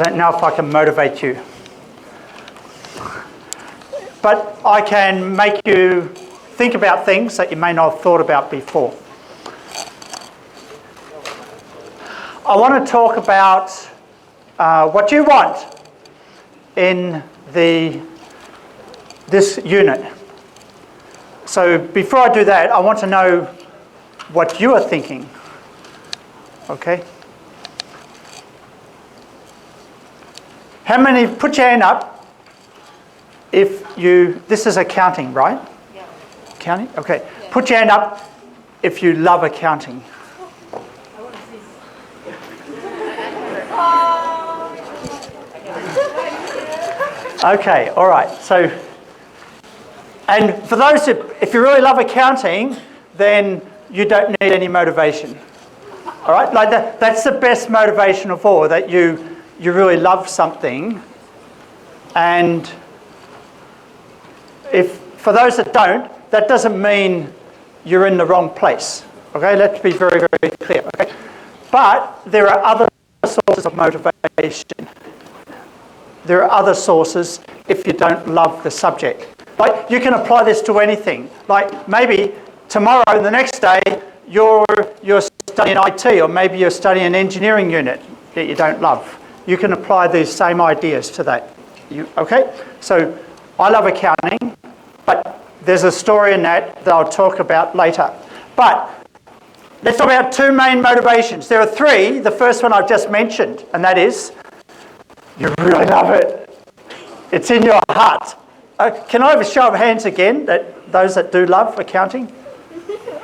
don't know if I can motivate you. But I can make you think about things that you may not have thought about before. I want to talk about what you want in this unit. So before I do that, I want to know what you are thinking. Okay? How many, put your hand up if you, this is accounting, right? Yeah. Accounting? Okay. Yeah. Put your hand up if you love accounting. I want to see. Okay, all right. So, and for those who, if you really love accounting, then you don't need any motivation. All right? Like that's the best motivation of all, that you really love something. And if for those that don't, that doesn't mean you're in the wrong place. Okay? Let's be very, very clear. Okay? But there are other sources of motivation. There are other sources if you don't love the subject. Like, you can apply this to anything. Like, maybe tomorrow and the next day, you're studying IT, or maybe you're studying an engineering unit that you don't love. You can apply these same ideas to that. Okay? So, I love accounting, but there's a story in that I'll talk about later. But let's talk about two main motivations. There are three. The first one I've just mentioned, and that is, you really love it. It's in your heart. Can I have a show of hands again, those that do love accounting?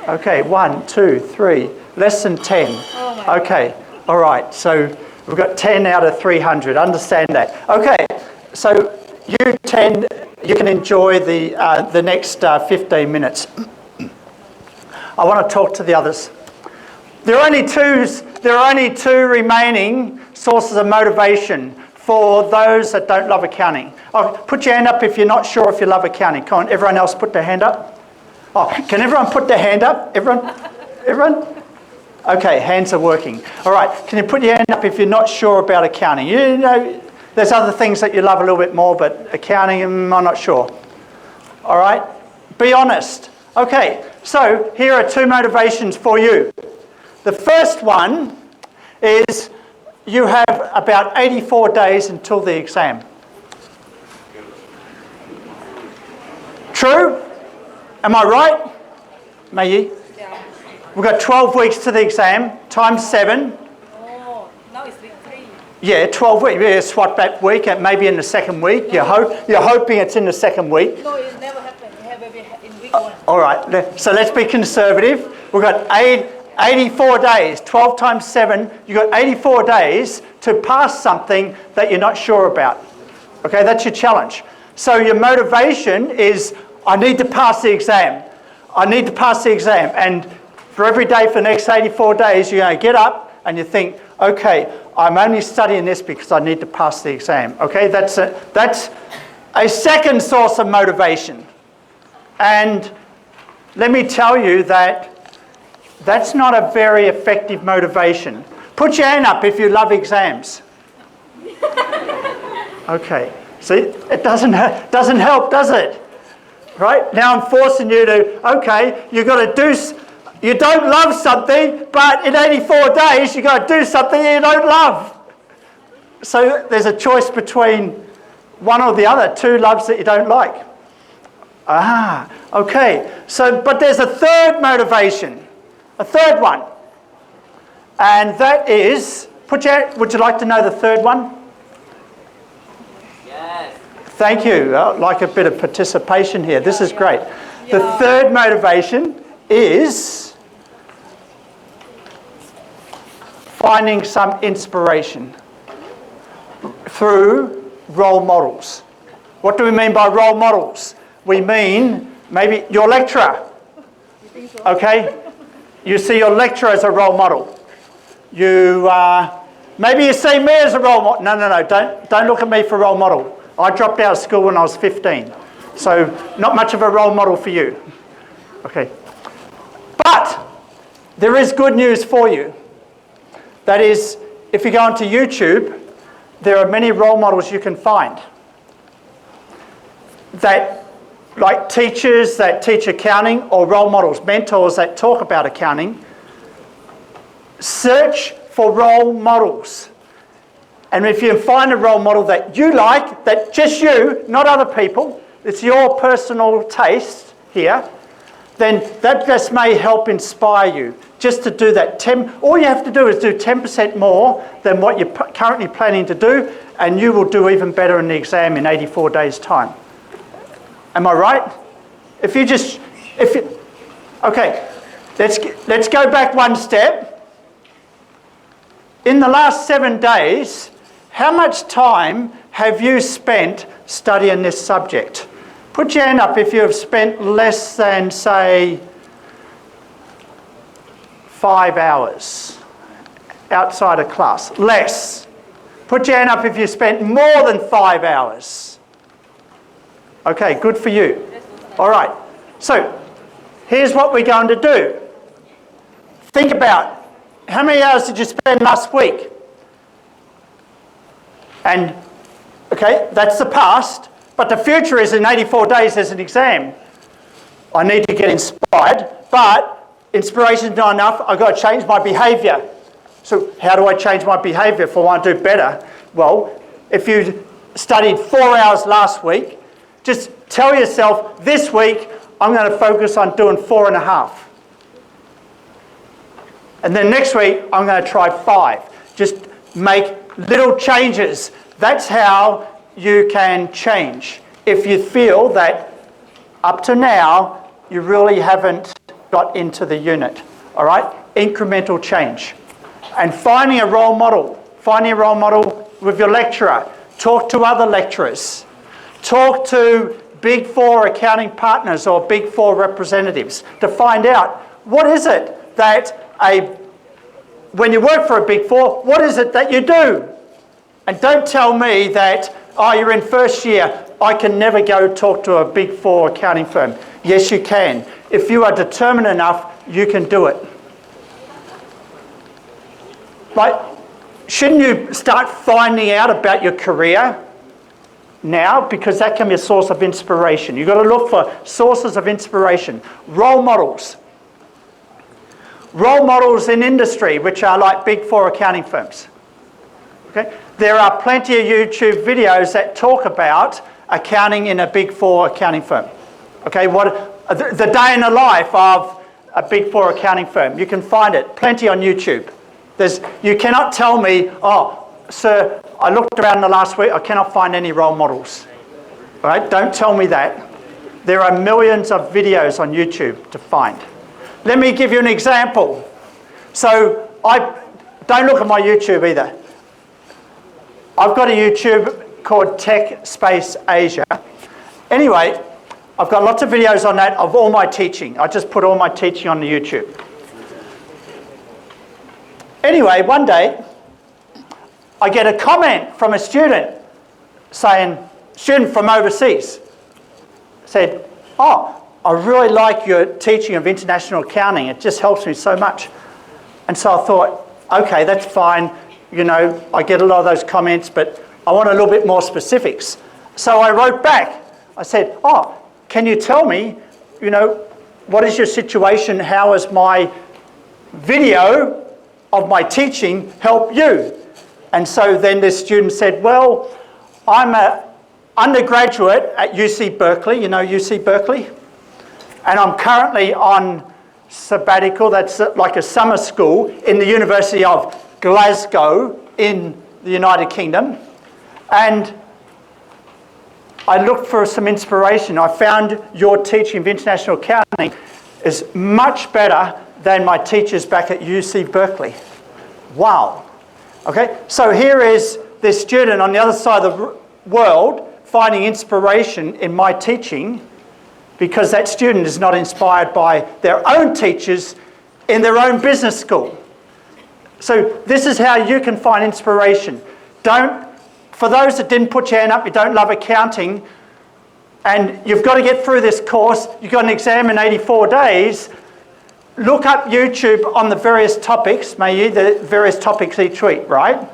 Okay, 1, 2, 3, less than 10. Oh my okay, God. All right, so we've got 10 out of 300, understand that. Okay, so you 10, you can enjoy the next 15 minutes. I want to talk to the others. There are only two remaining sources of motivation for those that don't love accounting. Oh, put your hand up if you're not sure if you love accounting. Come on, everyone else put their hand up. Oh, can everyone put their hand up? Everyone? Everyone? Okay, hands are working. All right, can you put your hand up if you're not sure about accounting? You know, there's other things that you love a little bit more, but accounting, I'm not sure. All right, be honest. Okay, so here are two motivations for you. The first one is you have about 84 days until the exam. True? Am I right? May you? Yeah. We've got 12 weeks to the exam, times 7. Oh, now it's week 3. Yeah, 12 weeks. Yeah, swap that week, and maybe in the second week. No. You're hoping it's in the second week. No, it never happened. We have it in week 1. All right, so let's be conservative. We've got 84 days, 12 times 7, you've got 84 days to pass something that you're not sure about. Okay, that's your challenge. So your motivation is, I need to pass the exam. I need to pass the exam. And for every day for the next 84 days, you're going to get up and you think, okay, I'm only studying this because I need to pass the exam. Okay, that's a second source of motivation. And let me tell you that that's not a very effective motivation. Put your hand up if you love exams. Okay. See, it doesn't help, does it? Right? Now I'm forcing you to, okay, you've got to do, you don't love something, but in 84 days you've got to do something you don't love. So there's a choice between one or the other, two loves that you don't like. Ah, okay. So, but there's a third motivation. A third one, and that is, would you like to know the third one? Yes. Thank you. I'd like a bit of participation here. This is great. Yeah. The third motivation is finding some inspiration through role models. What do we mean by role models? We mean maybe your lecturer. You think so? Okay? You see your lecturer as a role model. Maybe you see me as a role model. No, don't look at me for a role model. I dropped out of school when I was 15. So not much of a role model for you. Okay. But there is good news for you. That is, if you go onto YouTube, there are many role models you can find that, like teachers that teach accounting or role models, mentors that talk about accounting. Search for role models. And if you find a role model that you like, that just you, not other people, it's your personal taste here, then that just may help inspire you just to do that. All you have to do is do 10% more than what you're currently planning to do, and you will do even better in the exam in 84 days' time. Am I right? Okay, let's go back one step. In the last 7 days, how much time have you spent studying this subject? Put your hand up if you have spent less than, say, 5 hours outside of class. Less. Put your hand up if you spent more than 5 hours. Okay, good for you. All right. So, here's what we're going to do. Think about how many hours did you spend last week? And, okay, that's the past. But the future is in 84 days there's an exam. I need to get inspired, but inspiration's not enough. I've got to change my behaviour. So how do I change my behaviour if I want to do better? Well, if you studied 4 hours last week, just tell yourself, this week I'm going to focus on doing 4.5. And then next week I'm going to try 5. Just make little changes. That's how you can change. If you feel that up to now you really haven't got into the unit. All right? Incremental change. And finding a role model. Finding a role model with your lecturer. Talk to other lecturers. Talk to Big Four accounting partners or Big Four representatives to find out what is it that when you work for a Big Four, what is it that you do? And don't tell me that, oh, you're in first year, I can never go talk to a Big Four accounting firm. Yes, you can. If you are determined enough, you can do it. Like, shouldn't you start finding out about your career now? Because that can be a source of inspiration. You've got to look for sources of inspiration. Role models. Role models in industry, which are like Big Four accounting firms. Okay? There are plenty of YouTube videos that talk about accounting in a Big Four accounting firm. Okay, the day in the life of a Big Four accounting firm. You can find it, plenty on YouTube. You cannot tell me, oh, sir, I looked around the last week, I cannot find any role models. All right, don't tell me that. There are millions of videos on YouTube to find. Let me give you an example. So, don't look at my YouTube either. I've got a YouTube called Tech Space Asia. Anyway, I've got lots of videos on that of all my teaching. I just put all my teaching on the YouTube. Anyway, one day, I get a comment from a student student from overseas, said, oh, I really like your teaching of international accounting. It just helps me so much. And so I thought, okay, that's fine. You know, I get a lot of those comments, but I want a little bit more specifics. So I wrote back. I said, oh, can you tell me, you know, what is your situation? How has my video of my teaching help you? And so then this student said, well, I'm an undergraduate at UC Berkeley. You know UC Berkeley? And I'm currently on sabbatical. That's like a summer school in the University of Glasgow in the United Kingdom. And I looked for some inspiration. I found your teaching of international accounting is much better than my teachers back at UC Berkeley. Wow. Okay, so here is this student on the other side of the world finding inspiration in my teaching because that student is not inspired by their own teachers in their own business school. So this is how you can find inspiration. For those that didn't put your hand up, you don't love accounting, and you've got to get through this course, you've got an exam in 84 days, look up YouTube on the various topics, the various topics each week, right?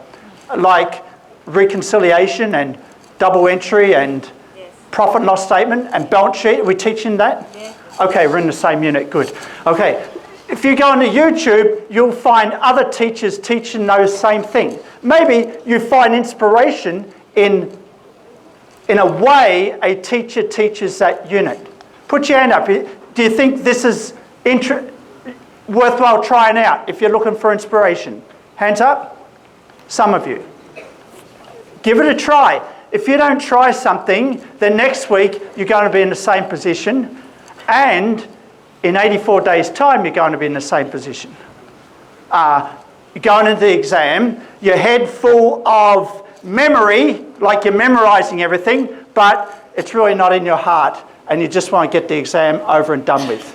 Like reconciliation and double entry and Yes. profit and loss statement and balance sheet. Are we teaching that? Yeah. Okay, we're in the same unit. Good. Okay. If you go onto YouTube, you'll find other teachers teaching those same things. Maybe you find inspiration in a way a teacher teaches that unit. Put your hand up. Do you think this is worthwhile trying out if you're looking for inspiration? Hands up? Some of you. Give it a try. If you don't try something, then next week you're going to be in the same position, and in 84 days' time you're going to be in the same position. You're going into the exam, your head full of memory, like you're memorising everything, but it's really not in your heart, and you just want to get the exam over and done with.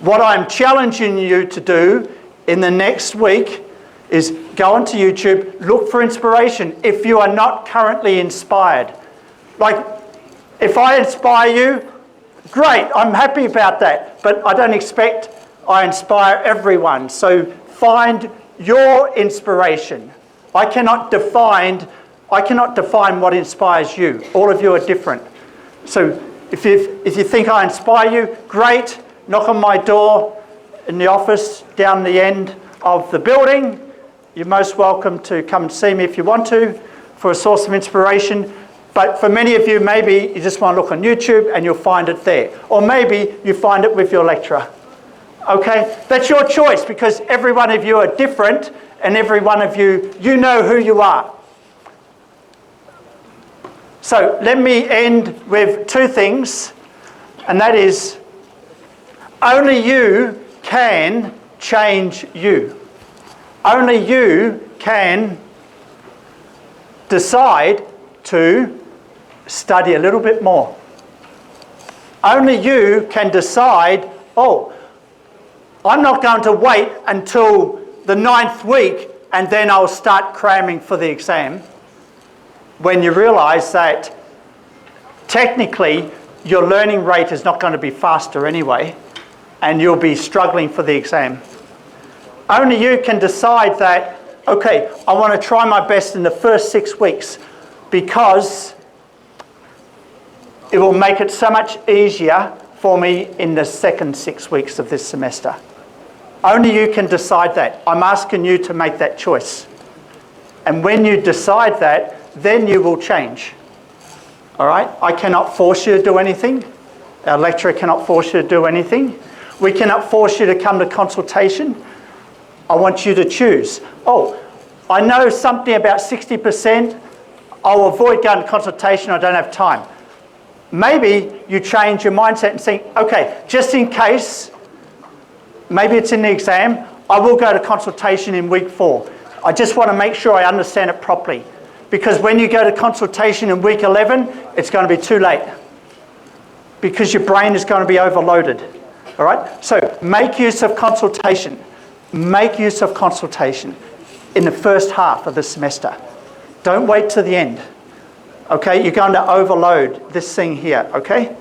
What I'm challenging you to do in the next week is go onto YouTube, look for inspiration if you are not currently inspired. Like, if I inspire you, great, I'm happy about that, but I don't expect I inspire everyone. So find your inspiration. I cannot define what inspires you. All of you are different. So if you think I inspire you, great, knock on my door in the office down the end of the building. You're most welcome to come and see me if you want to for a source of inspiration. But for many of you, maybe you just want to look on YouTube and you'll find it there. Or maybe you find it with your lecturer. Okay? That's your choice, because every one of you are different, and every one of you, you know who you are. So let me end with two things, and that is, only you can change you. Only you can decide to study a little bit more. Only you can decide, oh, I'm not going to wait until the 9th week and then I'll start cramming for the exam, when you realise that technically your learning rate is not going to be faster anyway, and you'll be struggling for the exam. Only you can decide that, okay, I want to try my best in the first 6 weeks, because it will make it so much easier for me in the second 6 weeks of this semester. Only you can decide that. I'm asking you to make that choice. And when you decide that, then you will change. All right? I cannot force you to do anything. Our lecturer cannot force you to do anything. We cannot force you to come to consultation. I want you to choose. Oh, I know something about 60%. I'll avoid going to consultation. I don't have time. Maybe you change your mindset and think, okay, just in case, maybe it's in the exam, I will go to consultation in week 4. I just want to make sure I understand it properly. Because when you go to consultation in week 11, it's going to be too late. Because your brain is going to be overloaded. All right? So make use of consultation. Make use of consultation in the first half of the semester. Don't wait to the end. Okay? You're going to overload this thing here. Okay?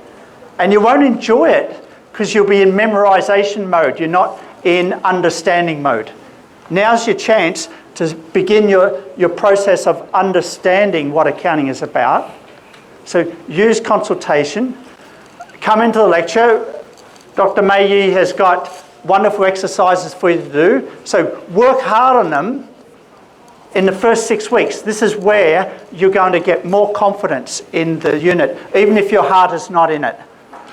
And you won't enjoy it because you'll be in memorization mode. You're not in understanding mode. Now's your chance to begin your process of understanding what accounting is about. So use consultation. Come into the lecture. Dr. Mayee has got wonderful exercises for you to do. So work hard on them in the first 6 weeks. This is where you're going to get more confidence in the unit, even if your heart is not in it.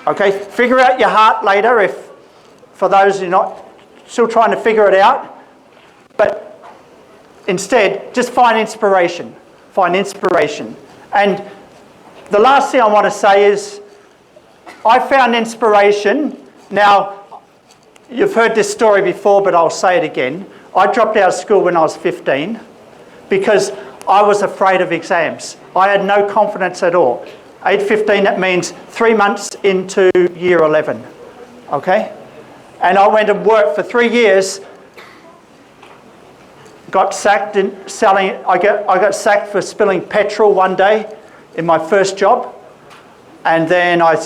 Okay? Figure out your heart later, if for those who are not still trying to figure it out. But instead, just find inspiration. Find inspiration. And the last thing I want to say is, I found inspiration. Now, you've heard this story before, but I'll say it again. I dropped out of school when I was 15 because I was afraid of exams. I had no confidence at all. Age 15, that means 3 months into year 11. Okay? And I went and worked for 3 years. Got sacked I got sacked for spilling petrol one day in my first job. And then I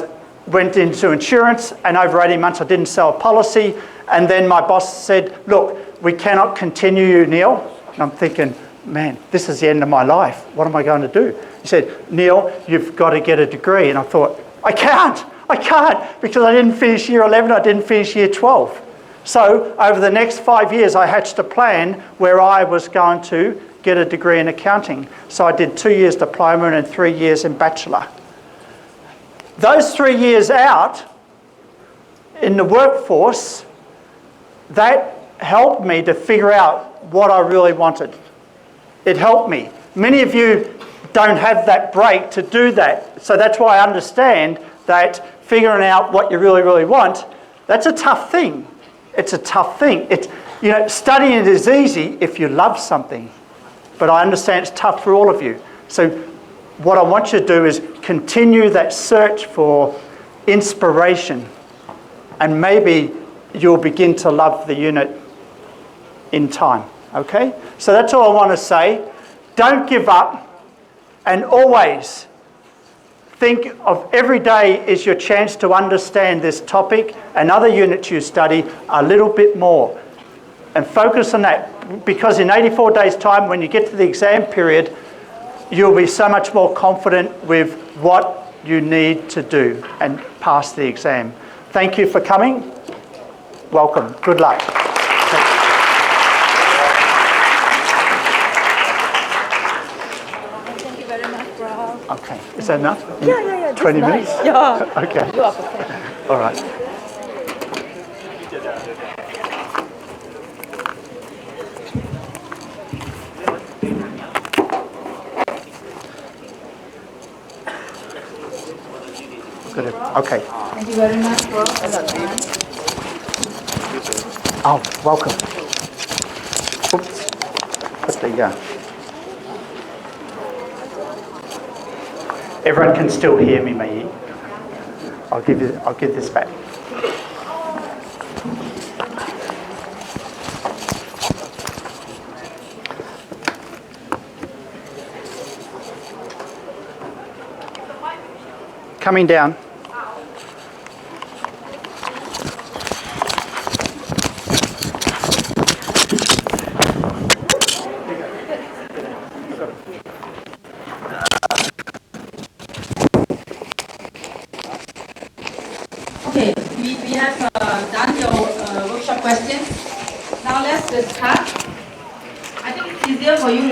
went into insurance, and over 18 months I didn't sell a policy. And then my boss said, look, we cannot continue you, Neil. And I'm thinking, man, this is the end of my life. What am I going to do? He said, Neil, you've got to get a degree. And I thought, I can't, because I didn't finish year 11, I didn't finish year 12. So over the next 5 years, I hatched a plan where I was going to get a degree in accounting. So I did 2 years diploma and 3 years in bachelor. Those 3 years out in the workforce, that helped me to figure out what I really wanted. It helped me. Many of you don't have that break to do that. So that's why I understand that figuring out what you really, really want, that's a tough thing. It's a tough thing. Studying it is easy if you love something. But I understand it's tough for all of you. So what I want you to do is continue that search for inspiration. And maybe you'll begin to love the unit in time. Okay? So that's all I want to say. Don't give up, and always think of every day is your chance to understand this topic and other units you study a little bit more. And focus on that, because in 84 days' time, when you get to the exam period, you'll be so much more confident with what you need to do and pass the exam. Thank you for coming. Welcome. Good luck. Okay, is that enough? Yeah. 20 minutes? Nice. Yeah. Okay. You are perfect. All right. Good. Okay. Thank you very much, bro. Oh, welcome. Oops. Put the, everyone can still hear me, Mai. I'll give this back. Coming down. Okay, we have done your workshop questions. Now let's discuss. I think it's easier for you